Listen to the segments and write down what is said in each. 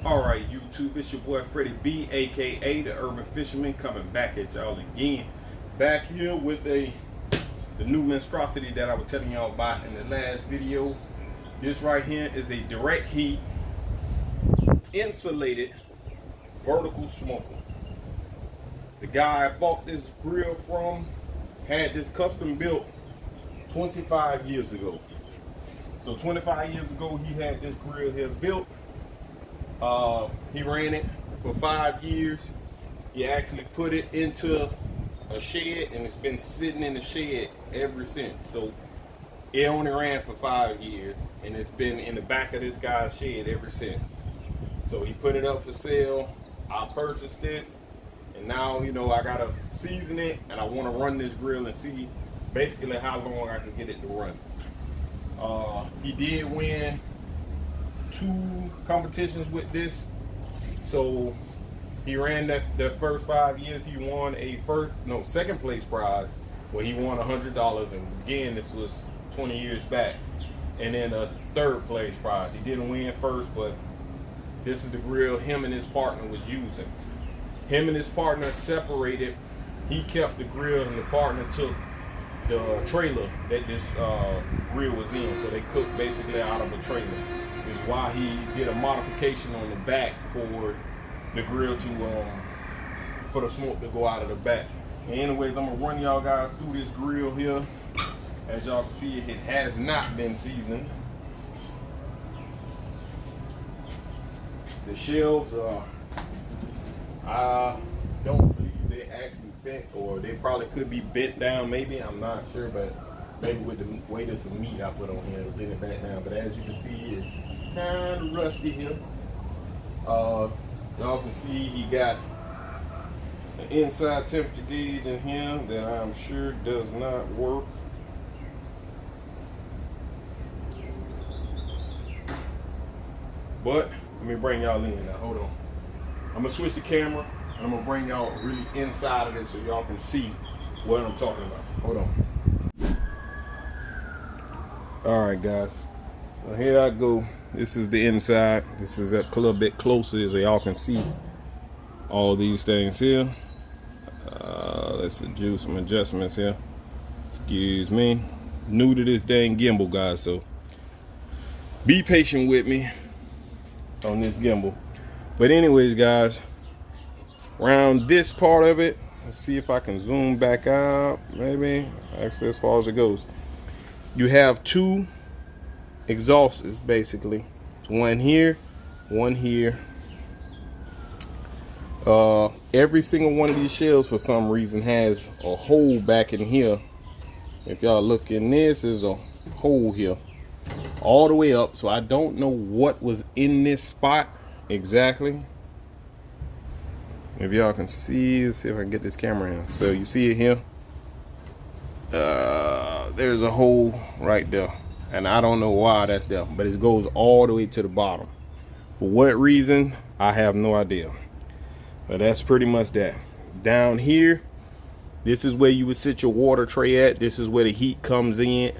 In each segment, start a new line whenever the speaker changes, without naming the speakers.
Alright YouTube, it's your boy Freddie B, aka the Urban Fisherman, coming back at y'all again. Back here with the new monstrosity that I was telling y'all about in the last video. This right here is a direct heat, insulated, vertical smoker. The guy I bought this grill from had this custom built 25 years ago. So 25 years ago he had this grill here built. He ran it for 5 years. He actually put it into a shed and it's been sitting in the shed ever since. So it only ran for 5 years and it's been in the back of this guy's shed ever since. So he put it up for sale. I purchased it and now, you know, I gotta season it and I want to run this grill and see basically how long I can get it to run. He did win 2 competitions with this. So he ran the first 5 years. He won a second place prize where he won $100, and again this was 20 years back, and then a third place prize. He didn't win first, but this is the grill him and his partner was using. Him and his partner separated. He kept the grill and the partner took the trailer that this grill was in, so they cooked basically out of a trailer. Is why he did a modification on the back for the grill to for the smoke to go out of the back. Anyways, I'm gonna run y'all guys through this grill here. As y'all can see, it has not been seasoned. The shelves I don't believe they actually fit, or they probably could be bent down, maybe, I'm not sure, but maybe with the weight of some meat I put on here, it'll bend it back down. But as you can see, it's kind of rusty here. Y'all can see he got an inside temperature gauge in here that I'm sure does not work. But let me bring y'all in now. Hold on. I'm gonna switch the camera and I'm gonna bring y'all really inside of this so y'all can see what I'm talking about. Hold on. All right, guys. So here I go. This is the inside. This is a little bit closer so y'all can see all these things here. Let's do some adjustments here. Excuse me. New to this dang gimbal, guys, so be patient with me on this gimbal. But anyways, guys, around this part of it, let's see if I can zoom back out, maybe actually as far as it goes. You have 2 exhausts basically. One here, one here. Every single one of these shelves for some reason has a hole back in here. If y'all look in this, there's a hole here all the way up. So I don't know what was in this spot exactly. If y'all can see, let's see if I can get this camera in. So you see it here. There's a hole right there, and I don't know why that's there, but it goes all the way to the bottom. For what reason, I have no idea. But that's pretty much that. Down here, this is where you would sit your water tray at. This is where the heat comes in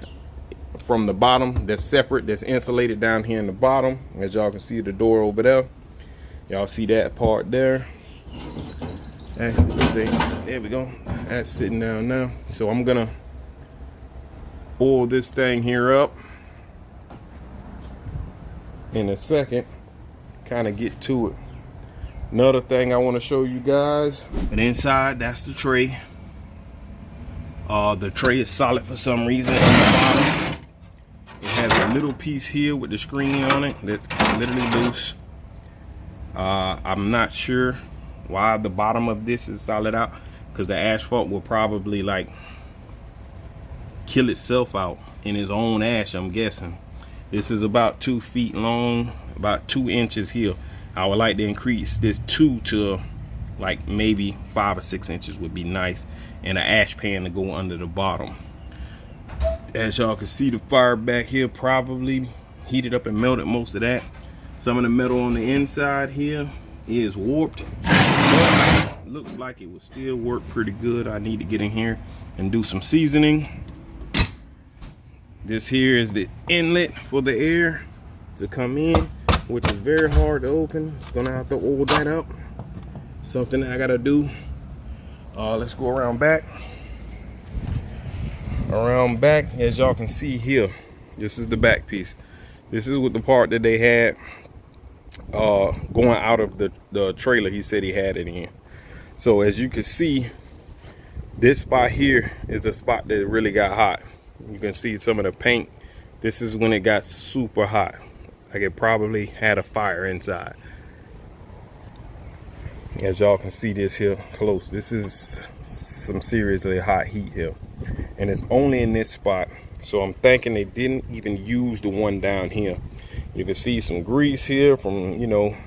from the bottom. That's separate, that's insulated down here in the bottom. As y'all can see the door over there. Y'all see that part there. Actually, let's see. There we go. That's sitting down now. So I'm gonna oil this thing here up in a second, kind of get to it. Another thing I want to show you guys, and inside, that's the tray. The tray is solid for some reason on the bottom. It has a little piece here with the screen on it that's literally loose. I'm not sure why the bottom of this is solid out, because the asphalt will probably like kill itself out in its own ash, I'm guessing. This is about 2 feet long, about 2 inches here. I would like to increase this 2 to like maybe 5 or 6 inches would be nice, and an ash pan to go under the bottom. As y'all can see, the fire back here probably heated up and melted most of that. Some of the metal on the inside here is warped, but looks like it will still work pretty good. I need to get in here and do some seasoning. This here is the inlet for the air to come in. which is very hard to open. Gonna have to oil that up. Something that I gotta do. Let's go around back. Around back, as y'all can see here, this is the back piece. This is what the part that they had going out of the trailer he said he had it in. So as you can see, this spot here is a spot that really got hot. You can see some of the paint. This is when it got super hot. Like it probably had a fire inside. As y'all can see this here close, this is some seriously hot heat here. And it's only in this spot. So I'm thinking they didn't even use the one down here. You can see some grease here from, you know,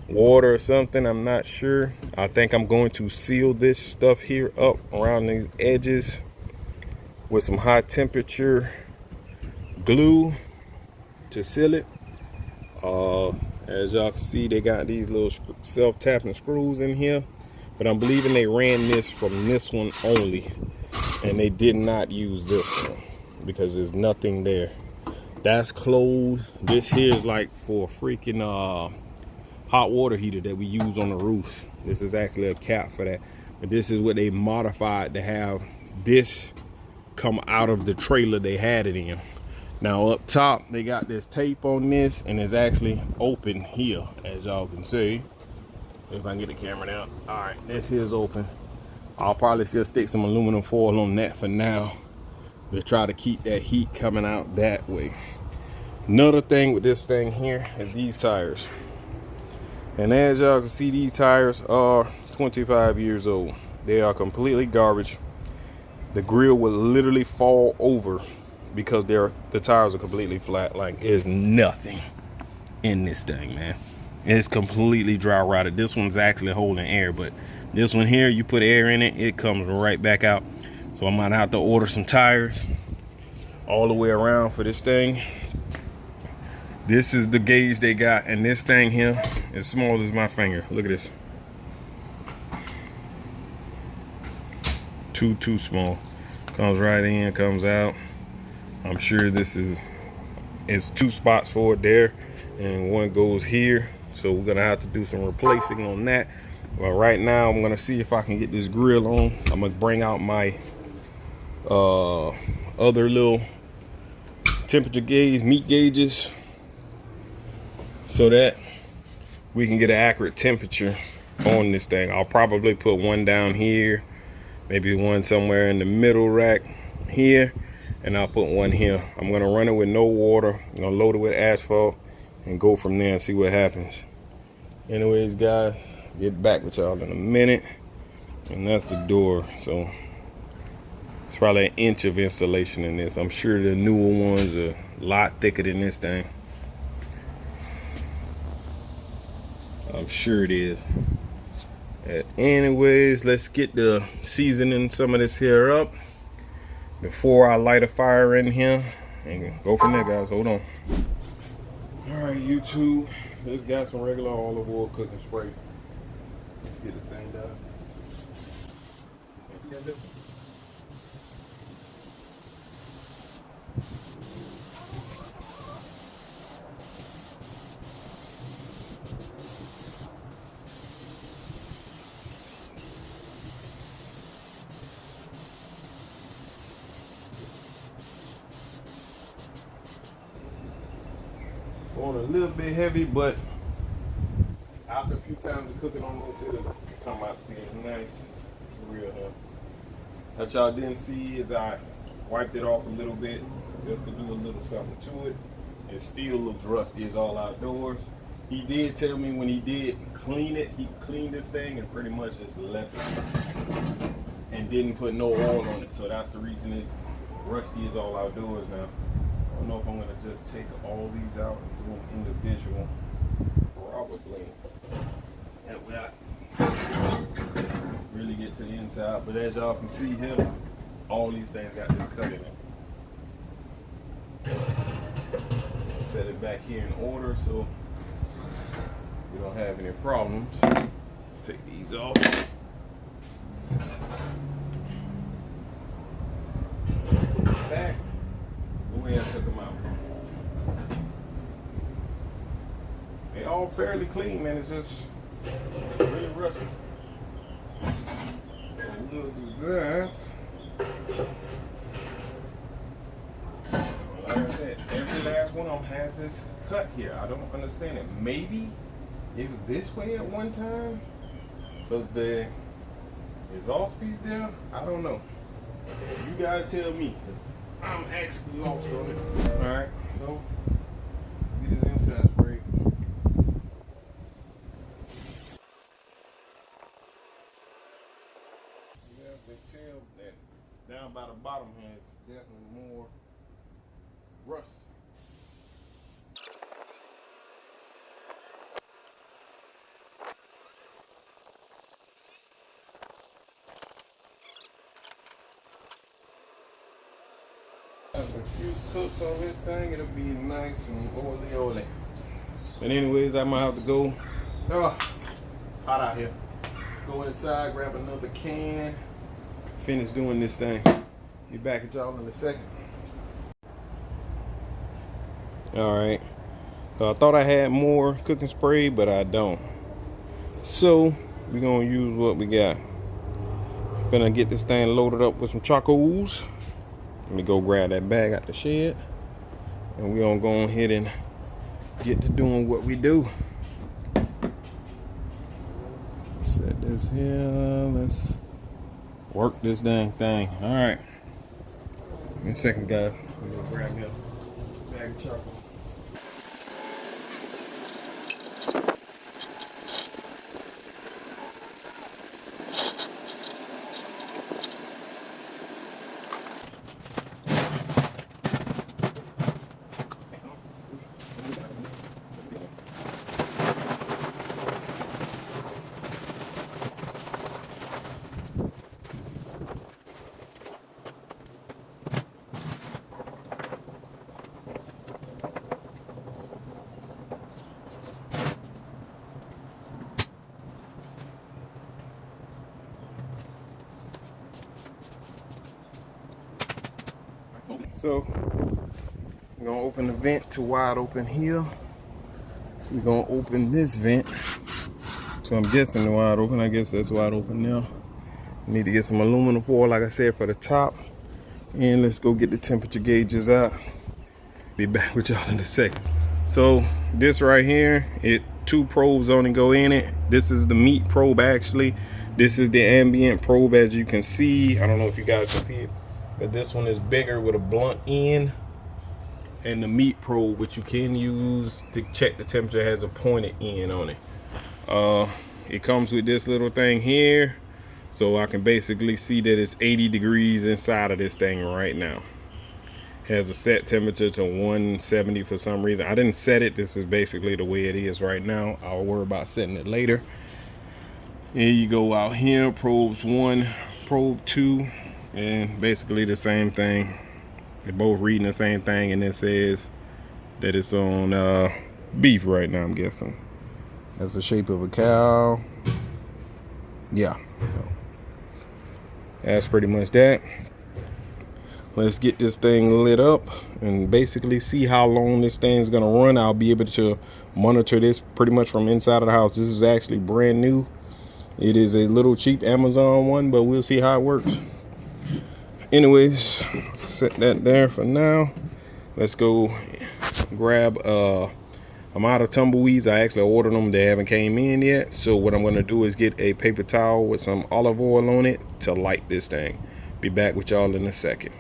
water or something. I'm not sure. I think I'm going to seal this stuff here up around these edges with some high temperature glue to seal it. As y'all can see, they got these little self-tapping screws in here, but I'm believing they ran this from this one only, and they did not use this one because there's nothing there. That's closed. This here is like for a freaking hot water heater that we use on the roofs. This is actually a cap for that, but this is what they modified to have this come out of the trailer they had it in. Now up top, they got this tape on this, and it's actually open here, as y'all can see. If I can get the camera down. All right, this here is open. I'll probably still stick some aluminum foil on that for now to try to keep that heat coming out that way. Another thing with this thing here is these tires. And as y'all can see, these tires are 25 years old. They are completely garbage. The grill will literally fall over because the tires are completely flat. Like, there's nothing in this thing, man. It's completely dry rotted. This one's actually holding air, but this one here, you put air in it, it comes right back out. So I might have to order some tires all the way around for this thing. This is the gauge they got, and this thing here is small as my finger. Look at this. Too small. Comes right in, comes out. I'm sure this is 2 spots for it there, and one goes here. So we're gonna have to do some replacing on that. But right now, I'm gonna see if I can get this grill on. I'm gonna bring out my other little temperature gauge, meat gauges, so that we can get an accurate temperature on this thing. I'll probably put one down here, maybe one somewhere in the middle rack here, and I'll put one here. I'm gonna run it with no water. I'm gonna load it with asphalt and go from there and see what happens. Anyways, guys, get back with y'all in a minute. And that's the door. So it's probably an inch of insulation in this. I'm sure the newer ones are a lot thicker than this thing. I'm sure it is. Anyways, let's get the seasoning some of this here up before I light a fire in here and go from there, guys. Hold on. All right, YouTube, let's got some regular olive oil cooking spray. Let's get this thing done. Let's get this. Going a little bit heavy, but after a few times of cooking on this, it'll come out to be nice, real here. What y'all didn't see is I wiped it off a little bit just to do a little something to it. It still looks rusty. It's all outdoors. He did tell me when he did clean it, he cleaned this thing and pretty much just left it and didn't put no oil on it. So that's the reason it's rusty. Is all outdoors now. I don't know if I'm gonna just take all these out and do them individual. Probably. That way I really get to the inside. But as y'all can see here, all these things got this cut in it. Set it back here in order so we don't have any problems. Let's take these off. Back. Go ahead and took them out. fairly clean, man. It's just really rusty. So we'll do that. Like I said, every last one of them has this cut here. I don't understand it. Maybe it was this way at one time, because the exhaust piece there, I don't know. You guys tell me, because I'm actually lost on it. Alright, so see this inside spray. Yeah, they tell that down by the bottom has definitely more rust. A few cooks on this thing, it'll be nice and oily. But anyways, I might have to go. Oh, hot out here. Go inside, grab another can, finish doing this thing. Be back at y'all in a second. Alright. So I thought I had more cooking spray, but I don't. So we're gonna use what we got. Gonna get this thing loaded up with some charcoals. Let me go grab that bag out the shed, and we're gonna go ahead and get to doing what we do. Set this here. Let's work this dang thing. All right. Give me a second, guys. We're gonna grab me a bag of charcoal. So we're gonna open the vent to wide open here. We're gonna open this vent. So I'm guessing wide open. I guess that's wide open now. Need to get some aluminum foil, like I said, for the top. And let's go get the temperature gauges out. Be back with y'all in a second. So this right here, two probes only go in it. This is the meat probe actually. This is the ambient probe, as you can see. I don't know if you guys can see it, but this one is bigger with a blunt end. And the meat probe, which you can use to check the temperature, has a pointed end on it. It comes with this little thing here, so I can basically see that it's 80 degrees inside of this thing right now. Has a set temperature to 170 for some reason. I didn't set it. This is basically the way it is right now. I'll worry about setting it later. Here you go out here, probes 1, probe 2, and basically the same thing. They're both reading the same thing, and it says that it's on beef right now, I'm guessing. That's the shape of a cow. Yeah, so that's pretty much that. Let's get this thing lit up and basically see how long this thing's gonna run. I'll be able to monitor this pretty much from inside of the house. This is actually brand new. It is a little cheap Amazon one, but we'll see how it works. Anyways, set that there for now. Let's go grab I'm out of tumbleweeds. I actually ordered them. They haven't came in yet. So what I'm gonna do is get a paper towel with some olive oil on it to light this thing. Be back with y'all in a second.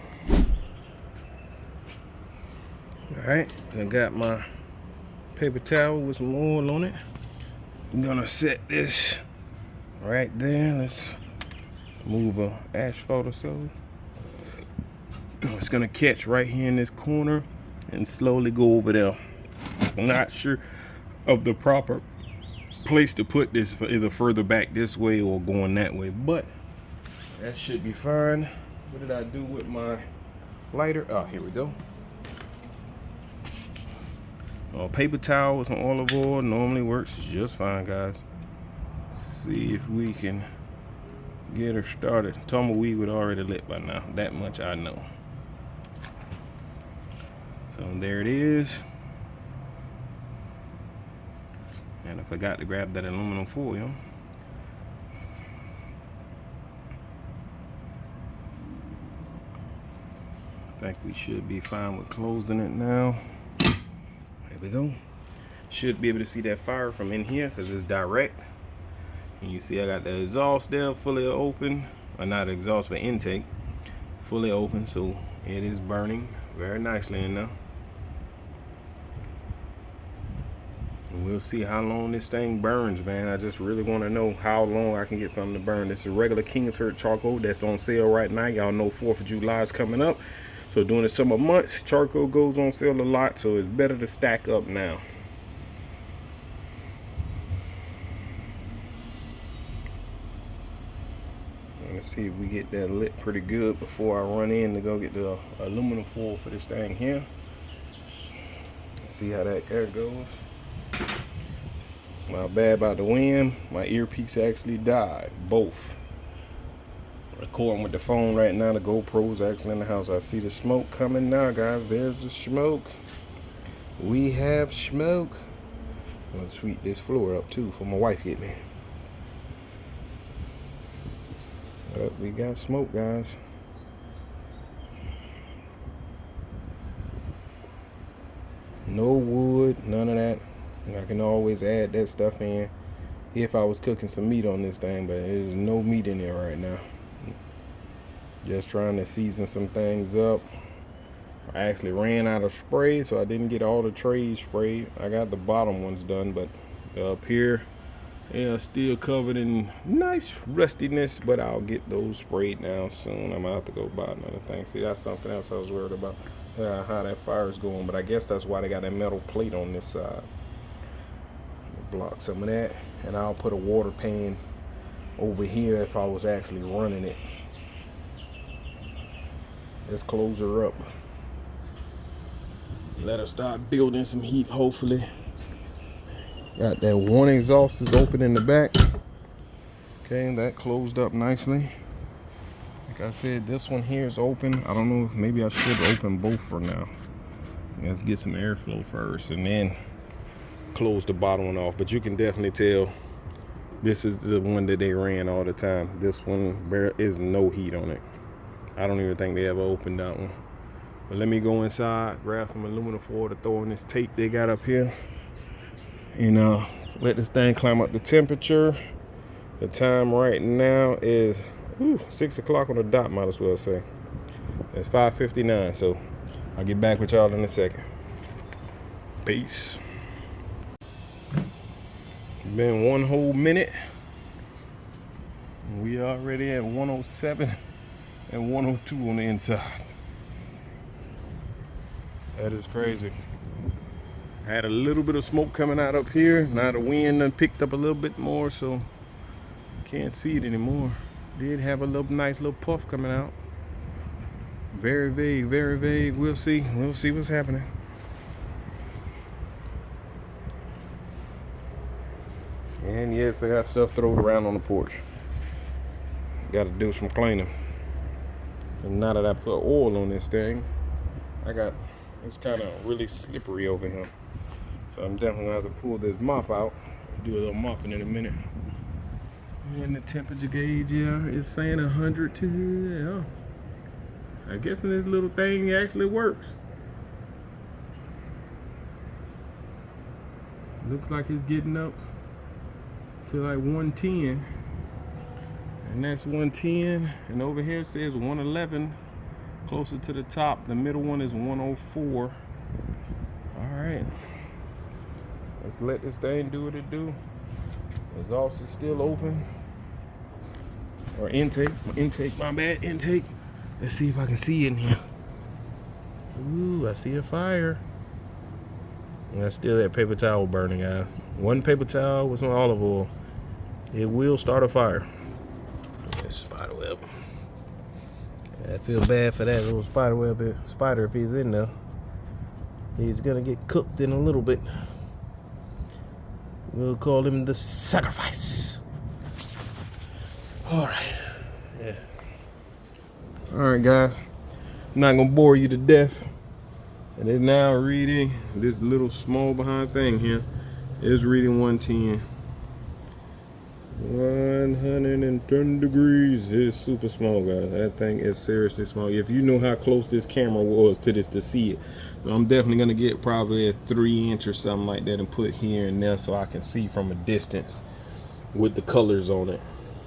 All right, so I got my paper towel with some oil on it. I'm gonna set this right there. Let's move a asphalt or so. It's gonna catch right here in this corner and slowly go over there. I'm not sure of the proper place to put this, for either further back this way or going that way, but that should be fine. What did I do with my lighter? Oh, here we go. Paper towel with some olive oil normally works just fine, guys. See if we can get her started. Tumbleweed would already lit by now. That much I know. So there it is. And I forgot to grab that aluminum foil. I think we should be fine with closing it now. There we go. Should be able to see that fire from in here because it's direct. And you see I got the exhaust there fully open. Or not exhaust, but intake. Fully open, so it is burning very nicely in there. And we'll see how long this thing burns, man. I just really want to know how long I can get something to burn. This is regular Kingsford charcoal that's on sale right now. Y'all know 4th of July is coming up. So during the summer months, charcoal goes on sale a lot, so it's better to stack up now. Let's see if we get that lit pretty good before I run in to go get the aluminum foil for this thing here. Let's see how that air goes. My bad about the wind. My earpiece actually died, both. Recording with the phone right now. The GoPro's actually in the house. I see the smoke coming now, guys. There's the smoke. We have smoke. I'm gonna sweep this floor up too for my wife get me. But we got smoke, guys. No wood, none of that. And I can always add that stuff in if I was cooking some meat on this thing, but there's no meat in there right now. Just trying to season some things up. I actually ran out of spray, so I didn't get all the trays sprayed. I got the bottom ones done, but up here, yeah, still covered in nice rustiness, but I'll get those sprayed now soon. I'm gonna have to go buy another thing. See, that's something else I was worried about, how that fire is going, but I guess that's why they got that metal plate on this side. Block some of that, and I'll put a water pan over here if I was actually running it. Let's close her up. Let her start building some heat, hopefully. Got that one exhaust is open in the back. Okay, that closed up nicely. Like I said, this one here is open. I don't know, maybe I should open both for now. Let's get some airflow first and then close the bottom one off. But you can definitely tell this is the one that they ran all the time. This one, there is no heat on it. I don't even think they ever opened that one. But let me go inside, grab some aluminum foil to throw in this tape they got up here, and let this thing climb up the temperature. The time right now is 6 o'clock on the dot, might as well say. It's 5:59, so I'll get back with y'all in a second. Peace. Been one whole minute. We already at 107 and 102 on the inside. That is crazy. I had a little bit of smoke coming out up here. Now the wind done picked up a little bit more, so can't see it anymore. Did have a nice little puff coming out. Very vague, very vague. We'll see what's happening. And yes, I got stuff thrown around on the porch. Got to do some cleaning. And now that I put oil on this thing, it's kind of really slippery over here. So I'm definitely gonna have to pull this mop out. Do a little mopping in a minute. And the temperature gauge here is saying 102. Yeah. I guess this little thing actually works. Looks like it's getting up to like 110. And that's 110. And over here it says 111. Closer to the top. The middle one is 104. Alright. Let's let this thing do what it do. Exhaust is still open. Or intake. My bad. Intake. Let's see if I can see in here. Ooh, I see a fire. And that's still that paper towel burning, guys. One paper towel with some olive oil. It will start a fire. That's spider web. I feel bad for that little spider if he's in there. He's gonna get cooked in a little bit. We'll call him the sacrifice. Alright. Yeah. Alright, guys. I'm not gonna bore you to death. And it's now reading this little small behind thing here. It's reading 110. 110 degrees. It's super small, guys. That thing is seriously small. If you know how close this camera was to this to see it, so I'm definitely gonna get probably a 3-inch or something like that and put here and there so I can see from a distance with the colors on it,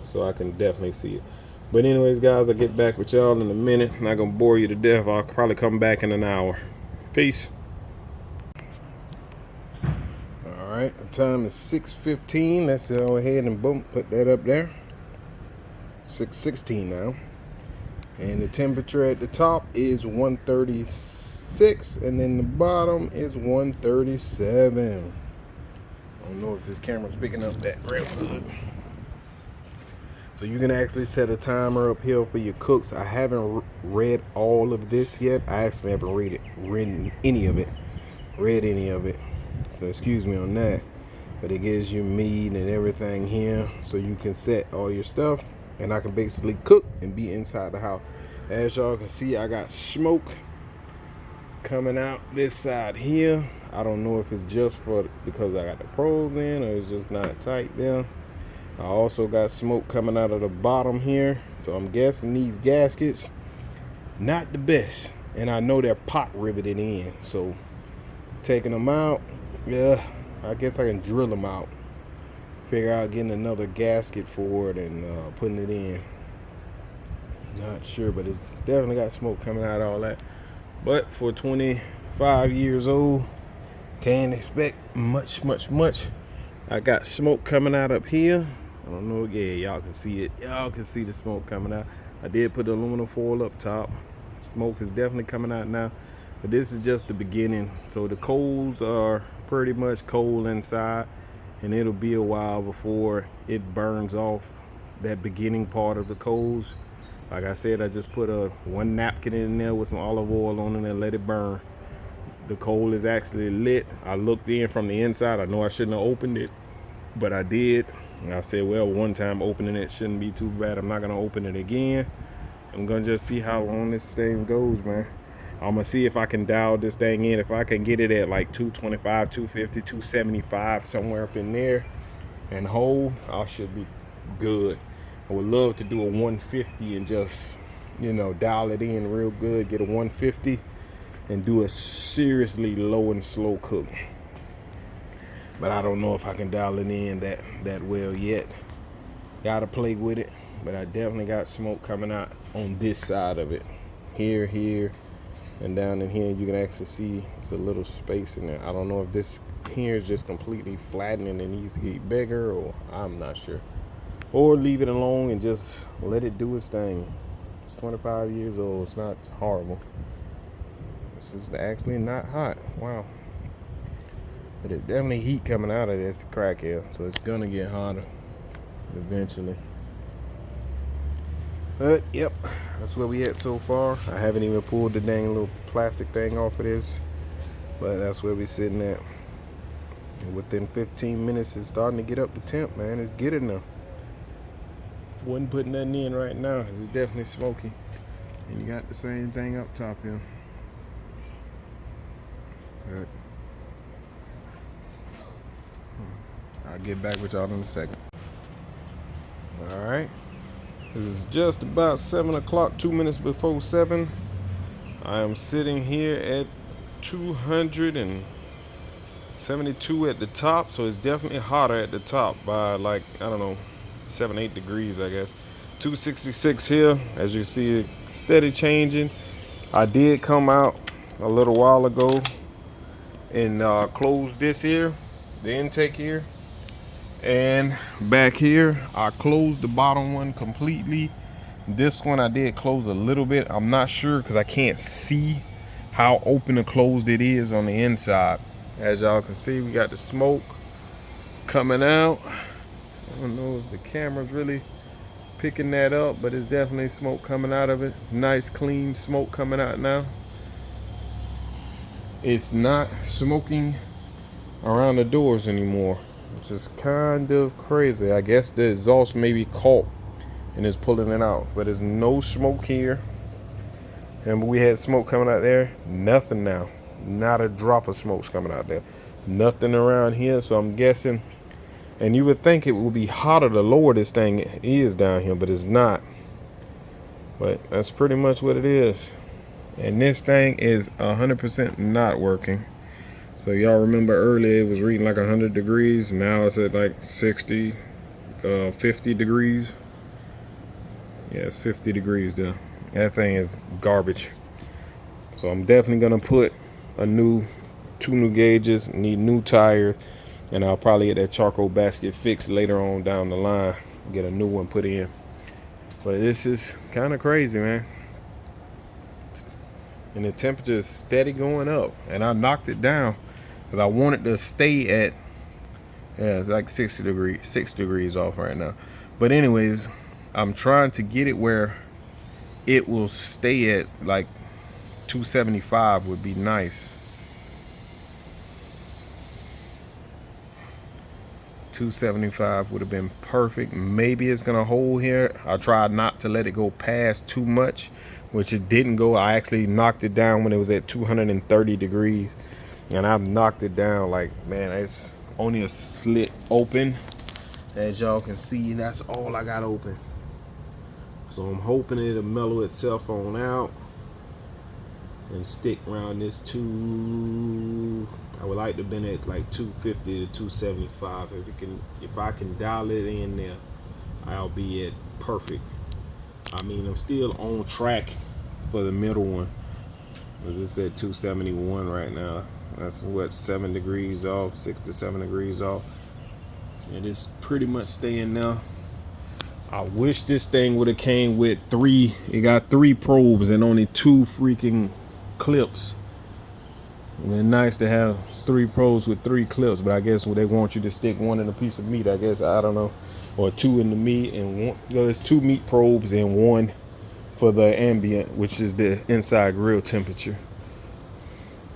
so I can definitely see it. But anyways, guys, I'll get back with y'all in a minute. I'm not gonna bore you to death. I'll probably come back in an hour. Peace. All right, the time is 6:15. Let's go ahead and boom, put that up there. 6:16 now. And the temperature at the top is 136, and then the bottom is 137. I don't know if this camera's picking up that real good. So you can actually set a timer up here for your cooks. I haven't read all of this yet. I actually haven't read any of it. So excuse me on that. But it gives you meat and everything here, so you can set all your stuff, and I can basically cook and be inside the house. As y'all can see, I got smoke coming out this side here. I don't know if it's just because I got the probes in, or it's just not tight there. I also got smoke coming out of the bottom here, so I'm guessing these gaskets not the best, and I know they're pot riveted in, so taking them out, yeah, I guess I can drill them out, figure out getting another gasket for it and putting it in. Not sure, but it's definitely got smoke coming out, all that. But for 25 years old, can't expect much. I got smoke coming out up here. I don't know, yeah, y'all can see it. Y'all can see the smoke coming out. I did put the aluminum foil up top. Smoke is definitely coming out now, but this is just the beginning. So the coals are pretty much cold inside, and it'll be a while before it burns off that beginning part of the coals. Like I said, I just put one napkin in there with some olive oil on it and let it burn. The coal is actually lit. I looked in from the inside. I know I shouldn't have opened it, but I did. And I said, well, one time opening it shouldn't be too bad. I'm not gonna open it again. I'm gonna just see how long this thing goes, man. I'm gonna see if I can dial this thing in. If I can get it at like 225, 250, 275, somewhere up in there and hold, I should be good. I would love to do a 150 and just, dial it in real good, get a 150 and do a seriously low and slow cook. But I don't know if I can dial it in that well yet. Gotta play with it, but I definitely got smoke coming out on this side of it. Here, and down in here, you can actually see it's a little space in there. I don't know if this here is just completely flattened and it needs to get bigger, or I'm not sure. Or leave it alone and just let it do its thing. It's 25 years old, it's not horrible. This is actually not hot, wow. But there's definitely heat coming out of this crack here, so it's gonna get hotter eventually. But yep, that's where we at so far. I haven't even pulled the dang little plastic thing off of this, but that's where we sitting at. And within 15 minutes, it's starting to get up the temp, man. It's getting there. Wasn't putting nothing in right now, it's definitely smoky. And you got the same thing up top here. Good. I'll get back with y'all in a second. All right. This is just about 7 o'clock, 2 minutes before 7. I am sitting here at 272 at the top, so it's definitely hotter at the top by like, I don't know, 7-8 degrees, I guess. 266 here, as you see it steady changing. I did come out a little while ago and close this here, the intake here, and back here I closed the bottom one completely. This one I did close a little bit. I'm not sure because I can't see how open or closed it is on the inside. As y'all can see, we got the smoke coming out. I don't know if the camera's really picking that up, but it's definitely smoke coming out of it. Nice clean smoke coming out now. It's not smoking around the doors anymore, which is kind of crazy. I guess the exhaust may be caught and it's pulling it out, but there's no smoke here. And we had smoke coming out there, nothing now. Not a drop of smoke's coming out there.
Nothing around here, so I'm guessing. And you would think it would be hotter the lower this thing is down here, but it's not. But that's pretty much what it is. And this thing is 100% not working. So y'all remember earlier it was reading like 100 degrees. Now it's at like 60, 50 degrees. Yeah, it's 50 degrees there. That thing is garbage. So I'm definitely gonna put two new gauges, need new tires, and I'll probably get that charcoal basket fixed later on down the line. Get a new one put in. But this is kind of crazy, man. And the temperature is steady going up. And I knocked it down because I wanted to stay at, yeah, it's like 6 degrees off right now. But anyways, I'm trying to get it where it will stay at like 275 would be nice. 275 would have been perfect. Maybe it's gonna hold here. I tried not to let it go past too much, which it didn't go. I actually knocked it down when it was at 230 degrees, and I've knocked it down like, man, it's only a slit open. As y'all can see, that's all I got open. So I'm hoping it'll mellow itself on out and stick around this I would like to have been at like 250 to 275. If I can dial it in there, I'll be at perfect. I mean, I'm still on track for the middle one. As it's at 271 right now. That's what, 7 degrees off, 6 to 7 degrees off. And it's pretty much staying there. I wish this thing would have came with it got 3 probes and only 2 freaking clips. And it's nice to have 3 probes with 3 clips, but I guess they want you to stick 1 in a piece of meat, I guess, I don't know. Or 2 in the meat and 1, there's 2 meat probes and 1 for the ambient, which is the inside grill temperature.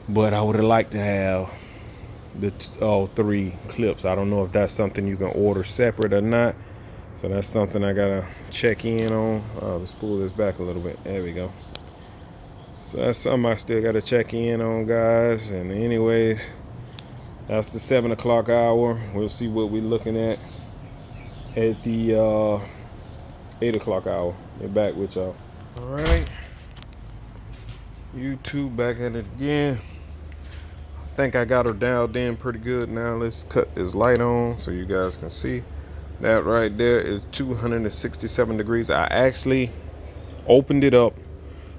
But I would have liked to have all 3 clips. I don't know if that's something you can order separate or not. So that's something I gotta check in on. Let's pull this back a little bit. There we go. So that's something I still gotta check in on, guys. And anyways, that's the 7 o'clock hour. We'll see what we're looking at the 8 o'clock hour. Get back with y'all. All right, YouTube back at it again. I think I got her dialed in pretty good now. Let's cut this light on so you guys can see. That right there is 267 degrees. I actually opened it up.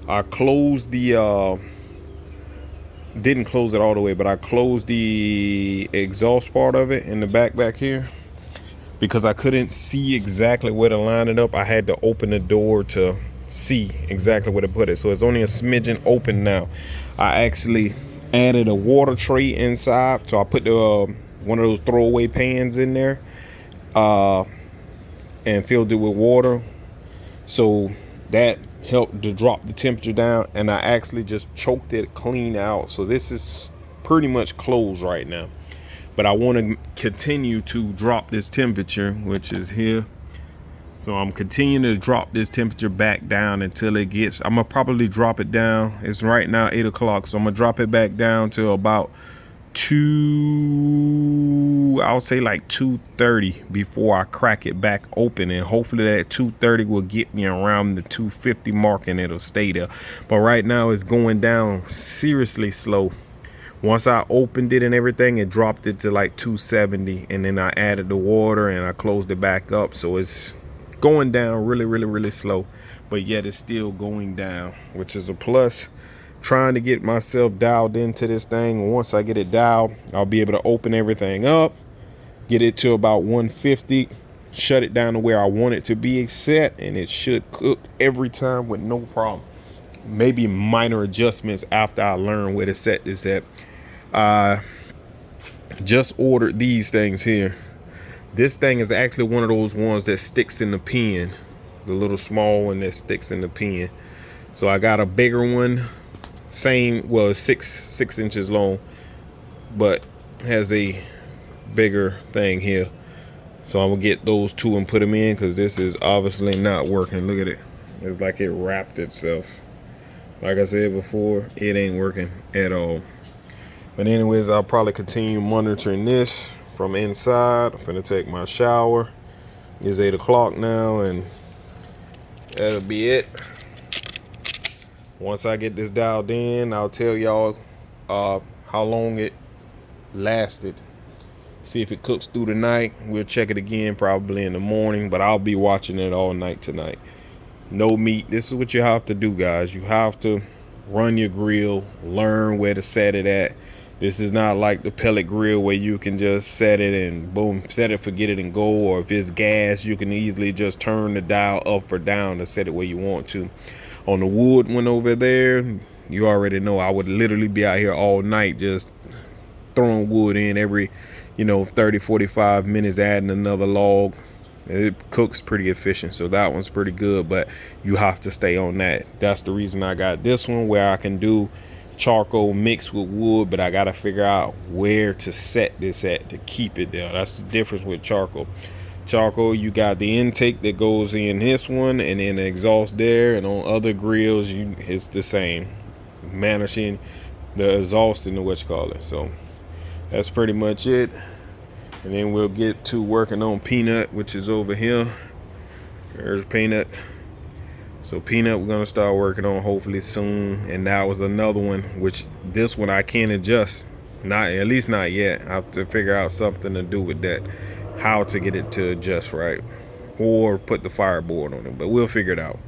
I closed didn't close it all the way, but I closed the exhaust part of it in the back here because I couldn't see exactly where to line it up. I had to open the door to see exactly where to put it. So it's only a smidgen open now. I actually added a water tray inside. So I put one of those throwaway pans in there and filled it with water. So that helped to drop the temperature down, and I actually just choked it clean out. So this is pretty much closed right now, but I want to continue to drop this temperature, which is here. So I'm continuing to drop this temperature back down until it gets, I'm gonna probably drop it down. It's right now 8 o'clock, so I'm gonna drop it back down to about I'll say like 230 before I crack it back open, and hopefully that 230 will get me around the 250 mark and it'll stay there. But right now it's going down seriously slow. Once I opened it and everything, it dropped it to like 270, and then I added the water and I closed it back up. So it's going down really slow, but yet it's still going down, which is a plus. Trying to get myself dialed into this thing. Once I get it dialed, I'll be able to open everything up, get it to about 150, shut it down to where I want it to be set, and it should cook every time with no problem. Maybe minor adjustments after I learn where to set this at. I just ordered these things here. This thing is actually one of those ones that sticks in the pen, the little small one that sticks in the pen. So I got a bigger one, same, well, 6 inches long, but has a bigger thing here. So I'm gonna get those 2 and put them in, because this is obviously not working. Look at it. It's like it wrapped itself. Like I said before, it ain't working at all. But anyways, I'll probably continue monitoring this from inside. I'm finna take my shower. It's 8 o'clock now, and that'll be it. Once I get this dialed in, I'll tell y'all how long it lasted. See if it cooks through the night. We'll check it again probably in the morning, but I'll be watching it all night tonight. No meat. This is what you have to do, guys. You have to run your grill, learn where to set it at. This is not like the pellet grill where you can just set it and boom, set it, forget it, and go. Or if it's gas, you can easily just turn the dial up or down to set it where you want to. On the wood one over there, you already know I would literally be out here all night just throwing wood in every 30 45 minutes, adding another log. It cooks pretty efficient, so that one's pretty good, but you have to stay on that. That's the reason I got this one, where I can do charcoal mixed with wood, but I gotta figure out where to set this at to keep it there. That's the difference with charcoal. You got the intake that goes in this one, and then the exhaust there, and on other grills it's the same, managing the exhaust and the whatchamacallit. So that's pretty much it. And then we'll get to working on Peanut, which is over here. There's Peanut. So Peanut we're gonna start working on hopefully soon. And that was another one, which this one I can't adjust, at least not yet. I have to figure out something to do with that, how to get it to adjust right, or put the fireboard on it, but we'll figure it out.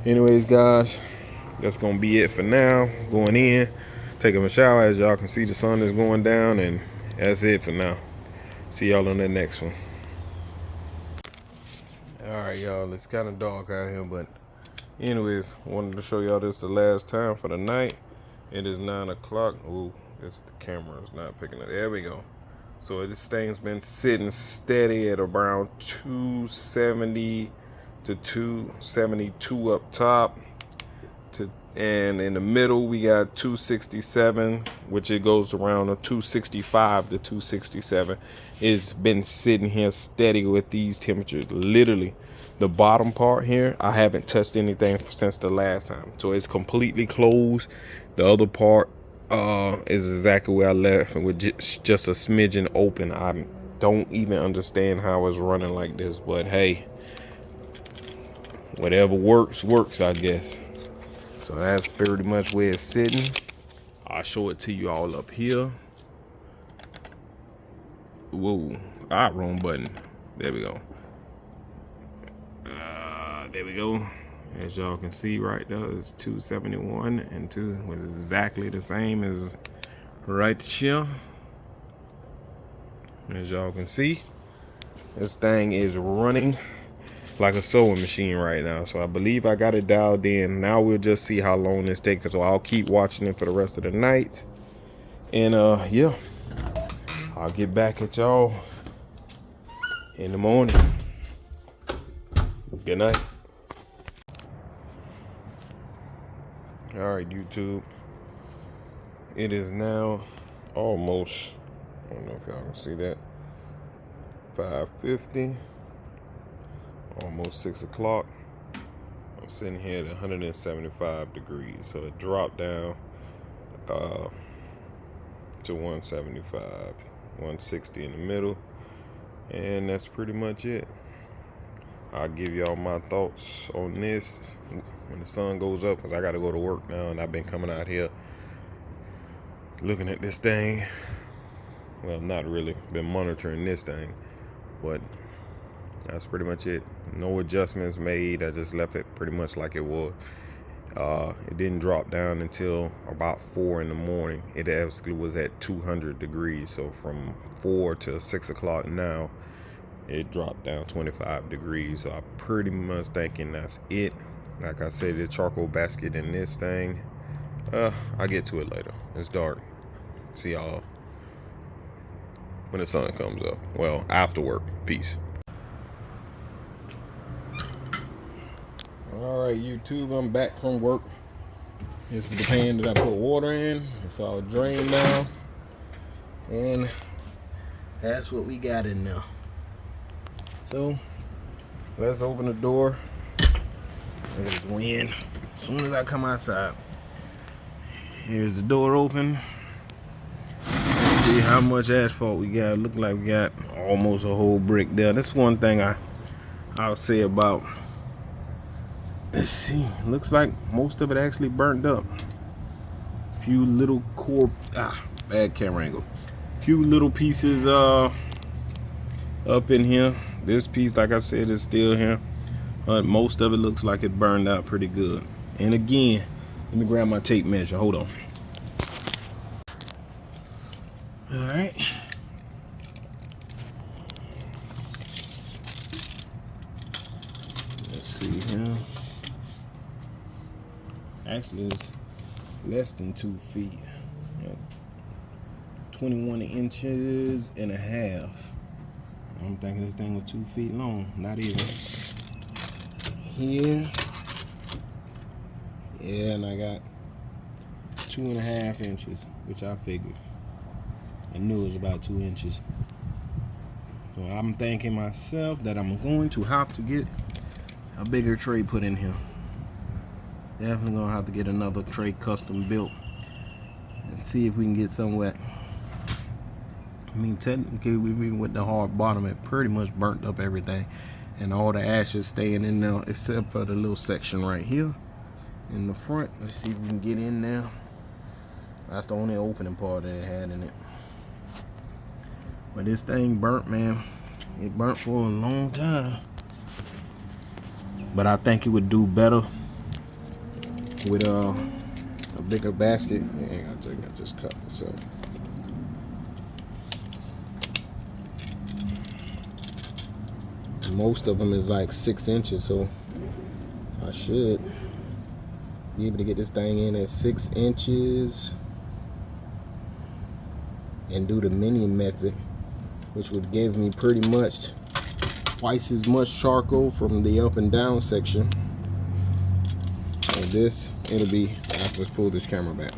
Anyways, guys, that's gonna be it for now. Going in, taking a shower. As y'all can see, the sun is going down, and that's it for now. See y'all on the next one. Alright, y'all, it's kind of dark out here, but anyways, wanted to show y'all this the last time for the night. It is 9 o'clock. Ooh, it's the camera is not picking it. There we go. So this thing's been sitting steady at around 270 to 272 up top. And in the middle we got 267, which it goes around a 265 to 267. It's been sitting here steady with these temperatures. Literally, the bottom part here, I haven't touched anything since the last time. So it's completely closed. The other part is exactly where I left, and with just a smidgen open. I don't even understand how it's running like this, but hey, whatever works, I guess. So that's pretty much where it's sitting. I'll show it to you all up here. Whoa, wrong button. There we go. There we go. As y'all can see right there, it's 271 and 2, which is exactly the same as right here. As y'all can see, this thing is running like a sewing machine right now. So I believe I got it dialed in. Now we'll just see how long this takes. So I'll keep watching it for the rest of the night. And yeah, I'll get back at y'all in the morning. Good night. All right, YouTube. It is now almost, I don't know if y'all can see that, 5:50. Almost 6 o'clock. I'm sitting here at 175 degrees, so it dropped down to 175, 160 in the middle, and that's pretty much it. I'll give y'all my thoughts on this when the sun goes up, because I got to go to work now, and I've been coming out here looking at this thing. Well, not really been monitoring this thing, but that's pretty much it. No adjustments made. I just left it pretty much like it was. It didn't drop down until about 4 in the morning. It actually was at 200 degrees. So from 4 to 6 o'clock now, it dropped down 25 degrees. So I'm pretty much thinking that's it. Like I said, the charcoal basket in this thing, I'll get to it later. It's dark. See y'all when the sun comes up. Well, after work. Peace. All right, YouTube, I'm back from work. This is the pan that I put water in. It's all drained now, and that's what we got in there. So let's open the door. Look at this wind. As soon as I come outside, here's the door open. see how much asphalt we got. Look like we got almost a whole brick there. That's one thing I'll say about. Let's see. Looks like most of it actually burnt up. Few little core. Bad camera angle. Few little pieces up in here. This piece, like I said, is still here. But most of it looks like it burned out pretty good. And again, let me grab my tape measure. Hold on. All right. Let's see here. Actually, it's less than 2 feet. 21 inches and a half. I'm thinking this thing was 2 feet long. Not even. Here. Yeah, and I got 2.5 inches, which I figured. I knew it was about 2 inches. So I'm thinking myself that I'm going to have to get a bigger tray put in here. Definitely gonna have to get another tray custom built and see if we can get somewhere. I mean, technically, even with the hard bottom, it pretty much burnt up everything, and all the ashes staying in there except for the little section right here in the front. Let's see if we can get in there. That's the only opening part that it had in it. But this thing burnt, man. It burnt for a long time. But I think it would do better with a bigger basket. Yeah, I just cut this up. Most of them is like 6 inches, so I should be able to get this thing in at 6 inches and do the minion method, which would give me pretty much twice as much charcoal from the up and down section. And this, it'll be, let's pull this camera back.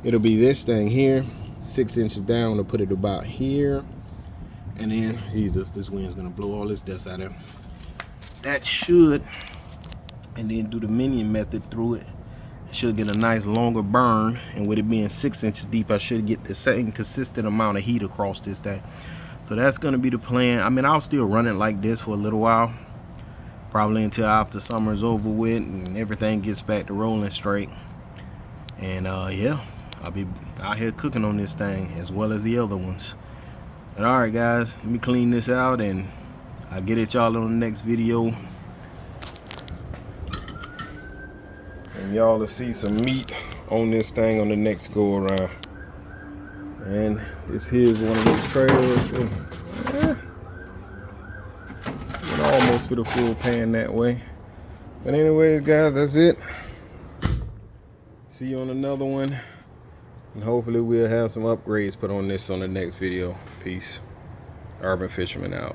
It'll be this thing here, 6 inches down, to put it about here. And then, Jesus, this wind's gonna blow all this dust out of there. That should, and then do the minion method through it. Should get a nice longer burn, and with it being 6 inches deep, I should get the same consistent amount of heat across this thing. So that's gonna be the plan. I mean, I'll still run it like this for a little while, probably until after summer's over with and everything gets back to rolling straight. And yeah, I'll be out here cooking on this thing as well as the other ones. But all right, guys, let me clean this out and I'll get at y'all on the next video. And y'all will see some meat on this thing on the next go around. And this here is one of those trailers. It almost fit a full pan that way. But anyways, guys, that's it. See you on another one. And hopefully we'll have some upgrades put on this on the next video. Peace. Urban Fisherman out.